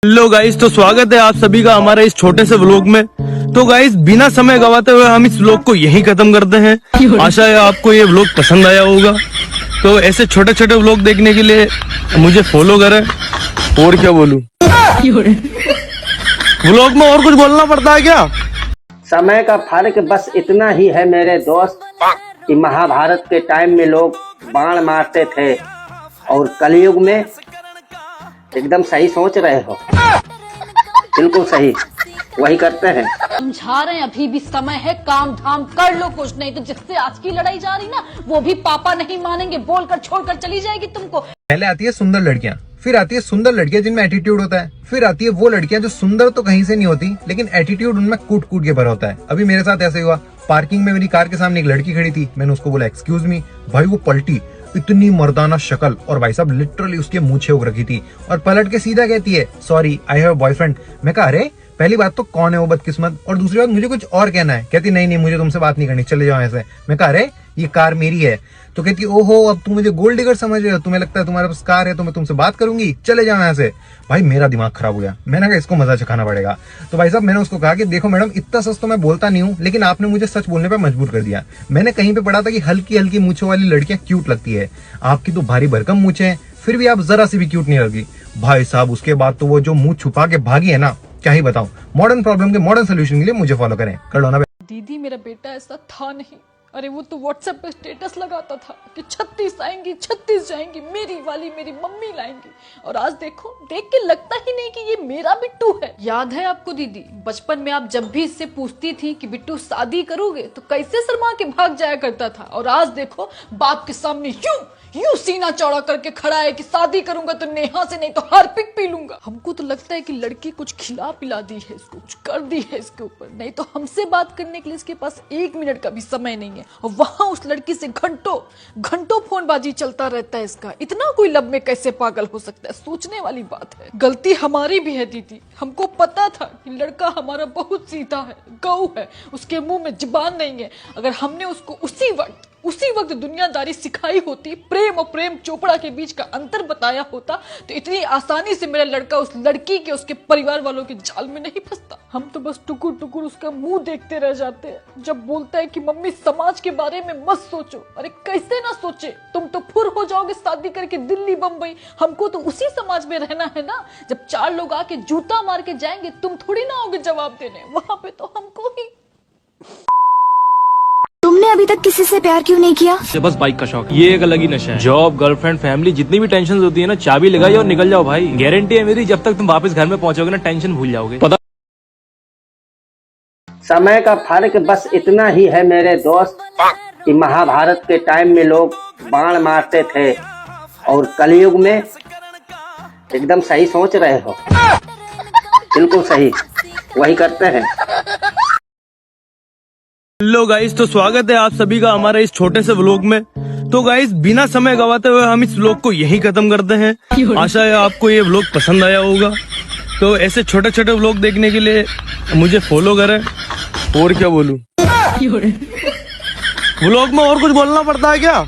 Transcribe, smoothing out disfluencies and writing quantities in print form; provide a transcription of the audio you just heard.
Hello guys, तो स्वागत है आप सभी का हमारे इस छोटे से व्लॉग में। तो गाइस, बिना समय गवाते हुए हम इस व्लॉग को यहीं खत्म करते हैं। आशा है आपको ये व्लॉग पसंद आया होगा। तो ऐसे छोटे छोटे व्लॉग देखने के लिए मुझे फॉलो करें। और क्या बोलूं, व्लॉग में और कुछ बोलना पड़ता है क्या? समय का फर्क बस इतना ही है मेरे दोस्त कि महाभारत के टाइम में लोग बाण मारते थे और कलयुग में एकदम सही सोच रहे हो, बिल्कुल सही वही करते हैं। समझा रहे हैं, अभी भी समय है, काम धाम कर लो कुछ, नहीं तो जिससे आज की लड़ाई जा रही ना वो भी पापा नहीं मानेंगे, बोलकर छोड़कर चली जाएगी तुमको। पहले आती है सुंदर लड़कियां, फिर आती है सुंदर लड़कियां जिनमें एटीट्यूड होता है, फिर आती है वो लड़कियां जो सुंदर तो कहीं से नहीं होती लेकिन एटीट्यूड उनमें कूट कूट के भरा होता है। अभी मेरे साथ ऐसे हुआ, पार्किंग में मेरी कार के सामने एक लड़की खड़ी थी, मैंने उसको बोला एक्सक्यूज मी, भाई वो पलटी, इतनी मर्दाना शक्ल, और भाई साहब लिटरली उसके मूंछें उग रखी थी और पलट के सीधा कहती है सॉरी आई हैव बॉयफ्रेंड। मैं कहा अरे पहली बात तो कौन है वो बदकिस्मत, और दूसरी बात मुझे कुछ और कहना है। कहती नहीं नहीं मुझे तुमसे बात नहीं करनी, चले जाओ ऐसे। मैं कहा अरे ये कार मेरी है। तो कहती ओहो अब तुम मुझे गोल्ड डिगर समझ रहे हो, तुम्हें लगता है तुम्हारे पास कार है तो मैं तुमसे बात करूंगी, चले जाओ यहाँ से। भाई मेरा दिमाग खराब हो गया, मैंने कहा इसको मजा चखाना पड़ेगा। तो भाई साहब मैंने उसको कहा कि देखो मैडम इतना सच तो मैं बोलता नहीं हूँ, लेकिन आपने मुझे सच बोलने पर मजबूर कर दिया। मैंने कहीं पे पढ़ा था कि हल्की हल्की मूंछों वाली लड़कियां क्यूट लगती है, आपकी तो भारी भरकम मूंछें हैं, फिर भी आप जरा सी भी क्यूट नहीं लगी। भाई साहब उसके बाद तो वो जो मुंह छुपा के भागी है ना, क्या ही बताऊं। मॉडर्न प्रॉब्लम के मॉडर्न सोल्यूशन के लिए मुझे फॉलो करें, कर लो ना। दीदी मेरा बेटा ऐसा था नहीं, अरे वो तो व्हाट्सएप पे स्टेटस लगाता था कि 36 आएंगी 36 जाएंगी, मेरी वाली मेरी मम्मी लाएंगी, और आज देखो, देख के लगता ही नहीं कि ये मेरा बिट्टू है। याद है आपको दीदी, बचपन में आप जब भी इससे पूछती थी कि बिट्टू शादी करोगे तो कैसे शर्मा के भाग जाया करता था, और आज देखो बाप के सामने यूं सीना चौड़ा करके खड़ा है कि शादी करूंगा तो नेहा से, नहीं तो हार्पिक पी लूंगा। हमको तो लगता है कि लड़की कुछ खिला पिला दी है इसको, कुछ कर दी है इसके ऊपर, नहीं तो हमसे बात करने के लिए इसके पास 1 मिनट का भी समय नहीं है, और वहां उस लड़की से घंटों फोनबाजी चलता रहता है इसका। इतना कोई लब में कैसे पागल हो सकता है, सोचने वाली बात है। गलती हमारी भी है दीदी, हमको पता था कि लड़का हमारा बहुत सीधा है, गऊ है, उसके मुंह में जुबान नहीं है। अगर हमने उसको उसी वक्त दुनियादारी सिखाई होती, प्रेम और प्रेम चोपड़ा के बीच का अंतर बताया होता, तो इतनी आसानी से मेरा लड़का उस लड़की के उसके परिवार वालों के जाल में नहीं फंसता। हम तो बस टुकुर टुकुर उसका मुंह देखते रह जाते हैं जब बोलता है कि मम्मी समाज के बारे में मत सोचो। अरे कैसे ना सोचे, तुम तो फुर हो जाओगे शादी करके दिल्ली बम्बई, हमको तो उसी समाज में रहना है ना। जब 4 लोग आके जूता मार के जाएंगे तुम थोड़ी ना आओगे जवाब देने, वहां पे तो हमको ही। तुमने अभी तक किसी से प्यार क्यों नहीं किया? बस बाइक का शौक, ये एक अलग ही नशा है। जॉब, गर्लफ्रेंड, फैमिली, जितनी भी टेंशन होती है ना, चाबी लगाई और निकल जाओ भाई। गारंटी है मेरी, जब तक तुम वापस घर में पहुंचोगे ना टेंशन भूल जाओगे। पता समय का फर्क बस इतना ही है मेरे दोस्त कि महाभारत के टाइम में लोग बाण मारते थे और कलयुग में एकदम सही सोच रहे हो, बिल्कुल सही वही करते हैं। हेलो गाइस, तो स्वागत है आप सभी का हमारे इस छोटे से व्लॉग में। तो गाइस, बिना समय गवाते हुए हम इस व्लॉग को यहीं खत्म करते हैं। आशा है आपको ये व्लॉग पसंद आया होगा। तो ऐसे छोटे छोटे व्लॉग देखने के लिए मुझे फॉलो करें। और क्या बोलूं, व्लॉग में और कुछ बोलना पड़ता है क्या?